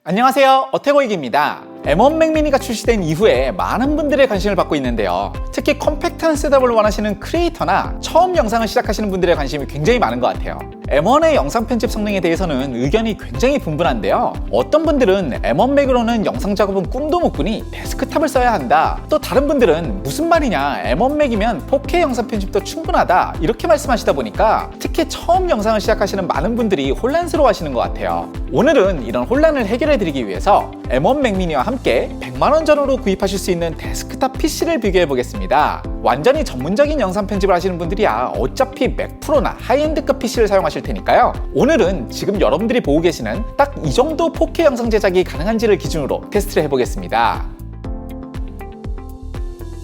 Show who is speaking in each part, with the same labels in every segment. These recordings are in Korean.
Speaker 1: 안녕하세요, 어태고익입니다. M1 맥미니가 출시된 이후에 많은 분들의 관심을 받고 있는데요. 특히 컴팩트한 셋업을 원하시는 크리에이터나 처음 영상을 시작하시는 분들의 관심이 굉장히 많은 것 같아요. M1의 영상 편집 성능에 대해서는 의견이 굉장히 분분한데요. 어떤 분들은 M1 맥으로는 영상 작업은 꿈도 못 꾸니 데스크탑을 써야 한다. 또 다른 분들은 무슨 말이냐, M1 맥이면 4K 영상 편집도 충분하다, 이렇게 말씀하시다 보니까 특히 처음 영상을 시작하시는 많은 분들이 혼란스러워 하시는 것 같아요. 오늘은 이런 혼란을 해결해드리기 위해서 M1 맥미니와 함께 100만원 전후로 구입하실 수 있는 데스크탑 PC를 비교해 보겠습니다. 완전히 전문적인 영상 편집을 하시는 분들이야 어차피 맥 프로나 하이엔드급 PC를 사용하실 테니까요. 오늘은 지금 여러분들이 보고 계시는 딱 이 정도 4K 영상 제작이 가능한지를 기준으로 테스트를 해보겠습니다.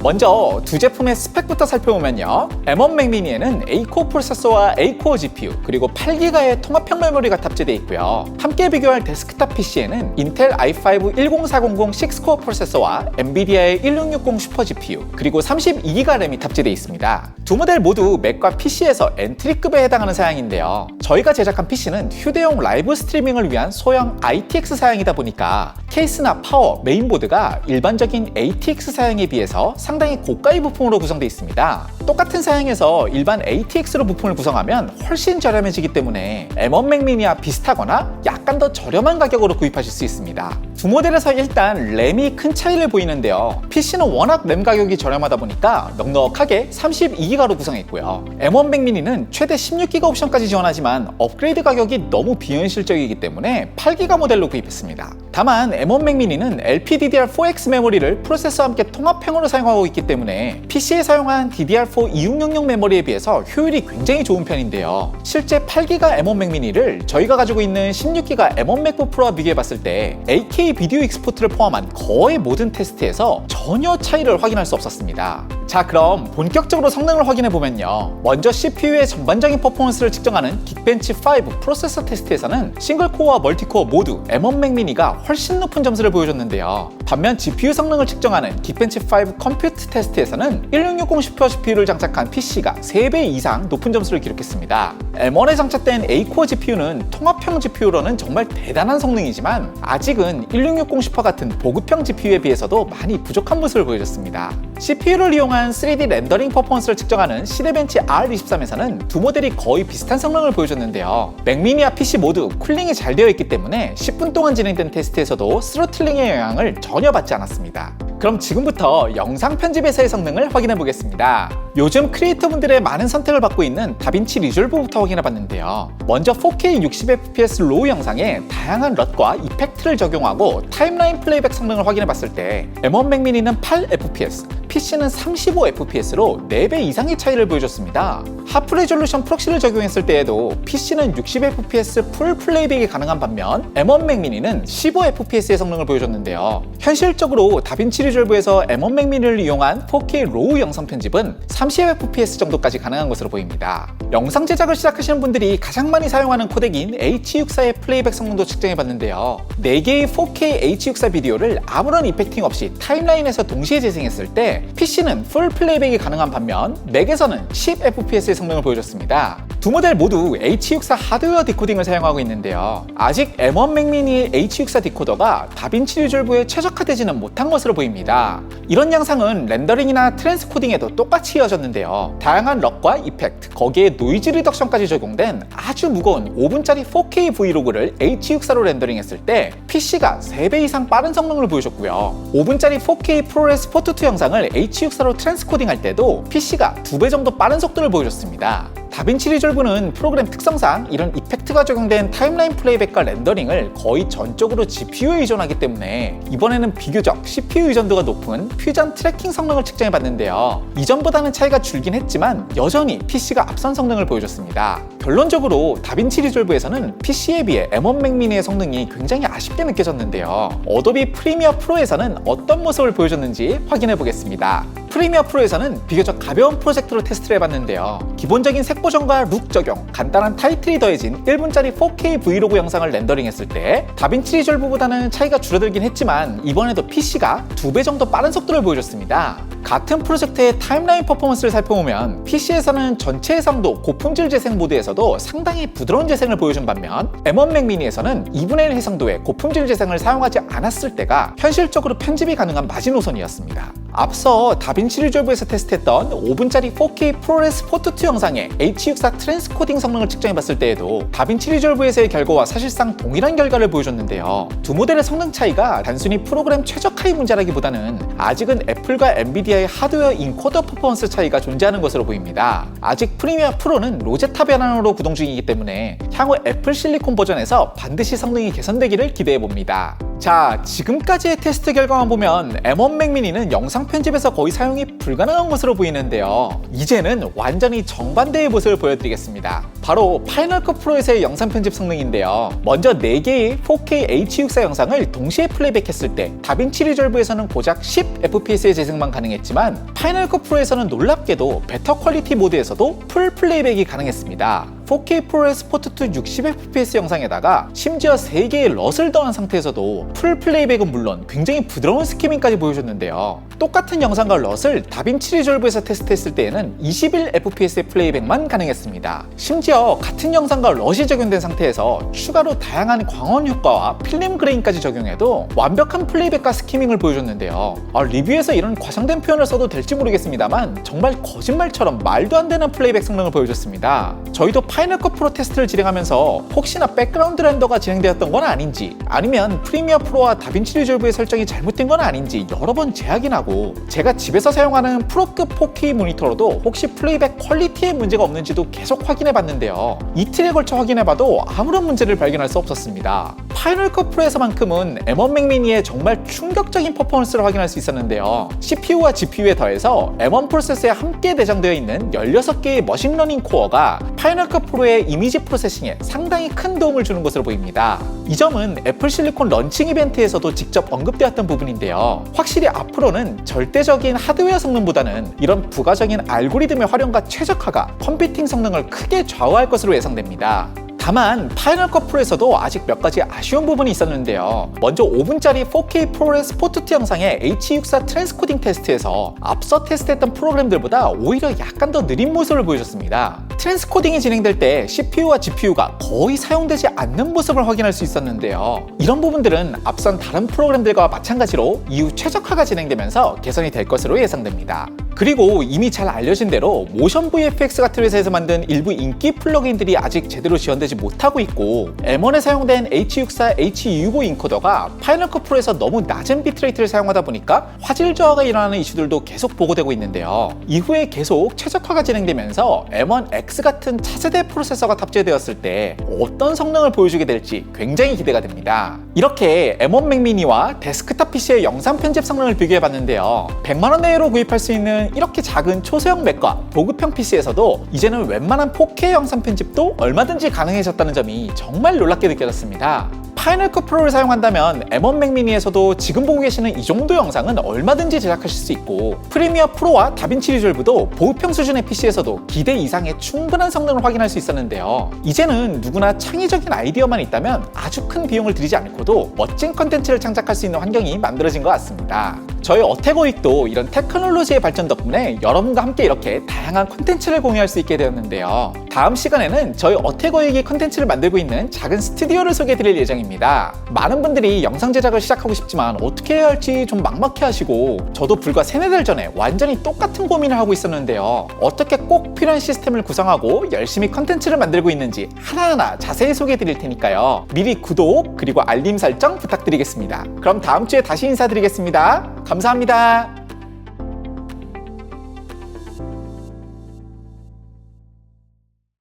Speaker 1: 먼저 두 제품의 스펙부터 살펴보면요. M1 맥미니에는 A-코어 프로세서와 A-코어 GPU 그리고 8기가의 통합형 메모리가 탑재되어 있고요. 함께 비교할 데스크탑 PC에는 인텔 i5 10400 6코어 프로세서와 엔비디아의 1660 슈퍼 GPU 그리고 32기가 램이 탑재되어 있습니다. 두 모델 모두 맥과 PC에서 엔트리급에 해당하는 사양인데요. 저희가 제작한 PC는 휴대용 라이브 스트리밍을 위한 소형 ITX 사양이다 보니까 케이스나 파워, 메인보드가 일반적인 ATX 사양에 비해서 상당히 고가의 부품으로 구성되어 있습니다. 똑같은 사양에서 일반 ATX로 부품을 구성하면 훨씬 저렴해지기 때문에 M1 맥미니와 비슷하거나 약간 더 저렴한 가격으로 구입하실 수 있습니다. 두 모델에서 일단 램이 큰 차이를 보이는데요. PC는 워낙 램 가격이 저렴하다 보니까 넉넉하게 32기가로 구성했고요. M1 맥미니는 최대 16기가 옵션까지 지원하지만 업그레이드 가격이 너무 비현실적이기 때문에 8기가 모델로 구입했습니다. 다만 M1 맥미니는 LPDDR4X 메모리를 프로세서와 함께 통합형으로 사용하고 있기 때문에 PC에 사용한 DDR4 2600 메모리에 비해서 효율이 굉장히 좋은 편인데요. 실제 8기가 M1 맥미니를 저희가 가지고 있는 16기가 M1 맥북 프로와 비교해봤을 때 8K 비디오 익스포트를 포함한 거의 모든 테스트에서 전혀 차이를 확인할 수 없었습니다. 자, 그럼 본격적으로 성능을 확인해보면요. 먼저 CPU의 전반적인 퍼포먼스를 측정하는 긱벤치5 프로세서 테스트에서는 싱글코어와 멀티코어 모두 M1 맥미니가 훨씬 높은 점수를 보여줬는데요. 반면 GPU 성능을 측정하는 긱벤치5 컴퓨트 테스트에서는 1660 슈퍼 GPU를 장착한 PC가 3배 이상 높은 점수를 기록했습니다. M1에 장착된 A-코어 GPU는 통합형 GPU로는 정말 대단한 성능이지만 아직은 1660 슈퍼 같은 보급형 GPU에 비해서도 많이 부족한 모습을 보여줬습니다. CPU를 이용한 3D 렌더링 퍼포먼스를 측정하는 시네벤치 R23에서는 두 모델이 거의 비슷한 성능을 보여줬는데요. 맥미니와 PC 모두 쿨링이 잘 되어 있기 때문에 10분 동안 진행된 테스트에서도 스로틀링의 영향을 전혀 받지 않았습니다. 그럼 지금부터 영상 편집에서의 성능을 확인해 보겠습니다. 요즘 크리에이터분들의 많은 선택을 받고 있는 다빈치 리졸브부터 확인해 봤는데요. 먼저 4K 60fps 로우 영상에 다양한 럿과 이펙트를 적용하고 타임라인 플레이백 성능을 확인해 봤을 때 M1 맥미니는 8fps, PC는 35fps로 4배 이상의 차이를 보여줬습니다. 하프 레졸루션 프록시를 적용했을 때에도 PC는 60fps 풀 플레이백이 가능한 반면 M1 맥미니는 15fps의 성능을 보여줬는데요. 현실적으로 다빈치 리졸브에서 M1 맥미니를 이용한 4K 로우 영상 편집은 30fps 정도까지 가능한 것으로 보입니다. 영상 제작을 시작하시는 분들이 가장 많이 사용하는 코덱인 H64의 플레이백 성능도 측정해봤는데요. 4개의 4K H64 비디오를 아무런 이펙팅 없이 타임라인에서 동시에 재생했을 때 PC는 풀 플레이백이 가능한 반면 맥에서는 10fps의 성능을 보여줬습니다. 두 모델 모두 H64 하드웨어 디코딩을 사용하고 있는데요. 아직 M1 맥미니의 H64 디코더가 다빈치 리졸브에 최적화되지는 못한 것으로 보입니다. 이런 양상은 렌더링이나 트랜스코딩에도 똑같이 이어졌는데요. 다양한 럭과 이펙트, 거기에 노이즈 리덕션까지 적용된 아주 무거운 5분짜리 4K 브이로그를 H64로 렌더링했을 때 PC가 3배 이상 빠른 성능을 보여줬고요. 5분짜리 4K 프로레스 포트2 영상을 H64로 트랜스코딩할 때도 PC가 2배 정도 빠른 속도를 보여줬습니다. 다빈치 리졸브는 프로그램 특성상 이런 이펙트가 적용된 타임라인 플레이백과 렌더링을 거의 전적으로 GPU에 의존하기 때문에 이번에는 비교적 CPU 의존도가 높은 퓨전 트래킹 성능을 측정해봤는데요. 이전보다는 차이가 줄긴 했지만 여전히 PC가 앞선 성능을 보여줬습니다. 결론적으로 다빈치 리졸브에서는 PC에 비해 M1 맥미니의 성능이 굉장히 아쉽게 느껴졌는데요. 어도비 프리미어 프로에서는 어떤 모습을 보여줬는지 확인해보겠습니다. 프리미어 프로에서는 비교적 가벼운 프로젝트로 테스트를 해봤는데요. 기본적인 색 보정과 룩 적용, 간단한 타이틀이 더해진 1분짜리 4K 브이로그 영상을 렌더링했을 때 다빈치 리졸브보다는 차이가 줄어들긴 했지만 이번에도 PC가 2배 정도 빠른 속도를 보여줬습니다. 같은 프로젝트의 타임라인 퍼포먼스를 살펴보면 PC에서는 전체 해상도 고품질 재생 모드에서도 상당히 부드러운 재생을 보여준 반면 M1 Mac Mini에서는 2분의 1 해상도의 고품질 재생을 사용하지 않았을 때가 현실적으로 편집이 가능한 마지노선이었습니다. 앞서 다빈치 리졸브에서 테스트했던 5분짜리 4K 프로레스 포토2 영상의 H64 트랜스코딩 성능을 측정해봤을 때에도 다빈치 리졸브에서의 결과와 사실상 동일한 결과를 보여줬는데요. 두 모델의 성능 차이가 단순히 프로그램 최적화의 문제라기보다는 아직은 애플과 엔비디아의 하드웨어 인코더 퍼포먼스 차이가 존재하는 것으로 보입니다. 아직 프리미어 프로는 로제타 변환으로 구동 중이기 때문에 향후 애플 실리콘 버전에서 반드시 성능이 개선되기를 기대해봅니다. 자, 지금까지의 테스트 결과만 보면 M1 Mac Mini는 영상 편집에서 거의 사용이 불가능한 것으로 보이는데요. 이제는 완전히 정반대의 모습을 보여드리겠습니다. 바로 파이널 컷 프로에서의 영상 편집 성능인데요. 먼저 4개의 4K H64 영상을 동시에 플레이백했을 때 다빈치 리졸브에서는 고작 10fps의 재생만 가능했지만 파이널 컷 프로에서는 놀랍게도 베터 퀄리티 모드에서도 풀 플레이백이 가능했습니다. 4K 프로레스 포토2 60fps 영상에다가 심지어 3개의 럿을 더한 상태에서도 풀 플레이백은 물론 굉장히 부드러운 스키밍까지 보여줬는데요. 똑같은 영상과 럿을 다빈치 리졸브에서 테스트했을 때에는 21fps의 플레이백만 가능했습니다. 심지어 같은 영상과 럿이 적용된 상태에서 추가로 다양한 광원 효과와 필름 그레인까지 적용해도 완벽한 플레이백과 스키밍을 보여줬는데요. 리뷰에서 이런 과장된 표현을 써도 될지 모르겠습니다만 정말 거짓말처럼 말도 안 되는 플레이백 성능을 보여줬습니다. 저희도 파이널 컷 프로 테스트를 진행하면서 혹시나 백그라운드 렌더가 진행되었던 건 아닌지 아니면 프리미어 프로와 다빈치 리졸브의 설정이 잘못된 건 아닌지 여러 번 재확인하고 제가 집에서 사용하는 프로급 4K 모니터로도 혹시 플레이백 퀄리티에 문제가 없는지도 계속 확인해봤는데요. 이틀에 걸쳐 확인해봐도 아무런 문제를 발견할 수 없었습니다. 파이널 컷 프로에서만큼은 M1 Mac Mini의 정말 충격적인 퍼포먼스를 확인할 수 있었는데요. CPU와 GPU에 더해서 M1 프로세서에 함께 내장되어 있는 16개의 머신러닝 코어가 파이널 컷 프로의 이미지 프로세싱에 상당히 큰 도움을 주는 것으로 보입니다. 이 점은 애플 실리콘 런칭 이벤트에서도 직접 언급되었던 부분인데요. 확실히 앞으로는 절대적인 하드웨어 성능보다는 이런 부가적인 알고리즘의 활용과 최적화가 컴퓨팅 성능을 크게 좌우할 것으로 예상됩니다. 다만 파이널 컷 프로에서도 아직 몇 가지 아쉬운 부분이 있었는데요. 먼저 5분짜리 4K 프로레스 포토2 영상의 H64 트랜스코딩 테스트에서 앞서 테스트했던 프로그램들보다 오히려 약간 더 느린 모습을 보여줬습니다. 트랜스코딩이 진행될 때 CPU와 GPU가 거의 사용되지 않는 모습을 확인할 수 있었는데요. 이런 부분들은 앞선 다른 프로그램들과 마찬가지로 이후 최적화가 진행되면서 개선이 될 것으로 예상됩니다. 그리고 이미 잘 알려진 대로 모션 VFX 같은 회사에서 만든 일부 인기 플러그인들이 아직 제대로 지원되지 못하고 있고 M1에 사용된 H64 H265 인코더가 파이널 컷 프로에서 너무 낮은 비트레이트를 사용하다 보니까 화질 저하가 일어나는 이슈들도 계속 보고되고 있는데요. 이후에 계속 최적화가 진행되면서 M1X 같은 차세대 프로세서가 탑재되었을 때 어떤 성능을 보여주게 될지 굉장히 기대가 됩니다. 이렇게 M1 Mac Mini와 데스크탑 PC의 영상 편집 성능을 비교해봤는데요. 100만원 내외로 구입할 수 있는 이렇게 작은 초소형 맥과 보급형 PC에서도 이제는 웬만한 4K 영상 편집도 얼마든지 가능해졌다는 점이 정말 놀랍게 느껴졌습니다. 파이널 컷 프로를 사용한다면 M1 Mac Mini에서도 지금 보고 계시는 이 정도 영상은 얼마든지 제작하실 수 있고 프리미어 프로와 다빈치 리졸브도 보급형 수준의 PC에서도 기대 이상의 충분한 성능을 확인할 수 있었는데요. 이제는 누구나 창의적인 아이디어만 있다면 아주 큰 비용을 들이지 않고도 멋진 컨텐츠를 창작할 수 있는 환경이 만들어진 것 같습니다. 저희 어태고익도 이런 테크놀로지의 발전 덕분에 여러분과 함께 이렇게 다양한 콘텐츠를 공유할 수 있게 되었는데요. 다음 시간에는 저희 어태고익이 콘텐츠를 만들고 있는 작은 스튜디오를 소개해드릴 예정입니다. 많은 분들이 영상 제작을 시작하고 싶지만 어떻게 해야 할지 좀 막막해하시고 저도 불과 3-4달 전에 완전히 똑같은 고민을 하고 있었는데요. 어떻게 꼭 필요한 시스템을 구성하고 열심히 콘텐츠를 만들고 있는지 하나하나 자세히 소개해드릴 테니까요. 미리 구독 그리고 알림 설정 부탁드리겠습니다. 그럼 다음 주에 다시 인사드리겠습니다. 감사합니다.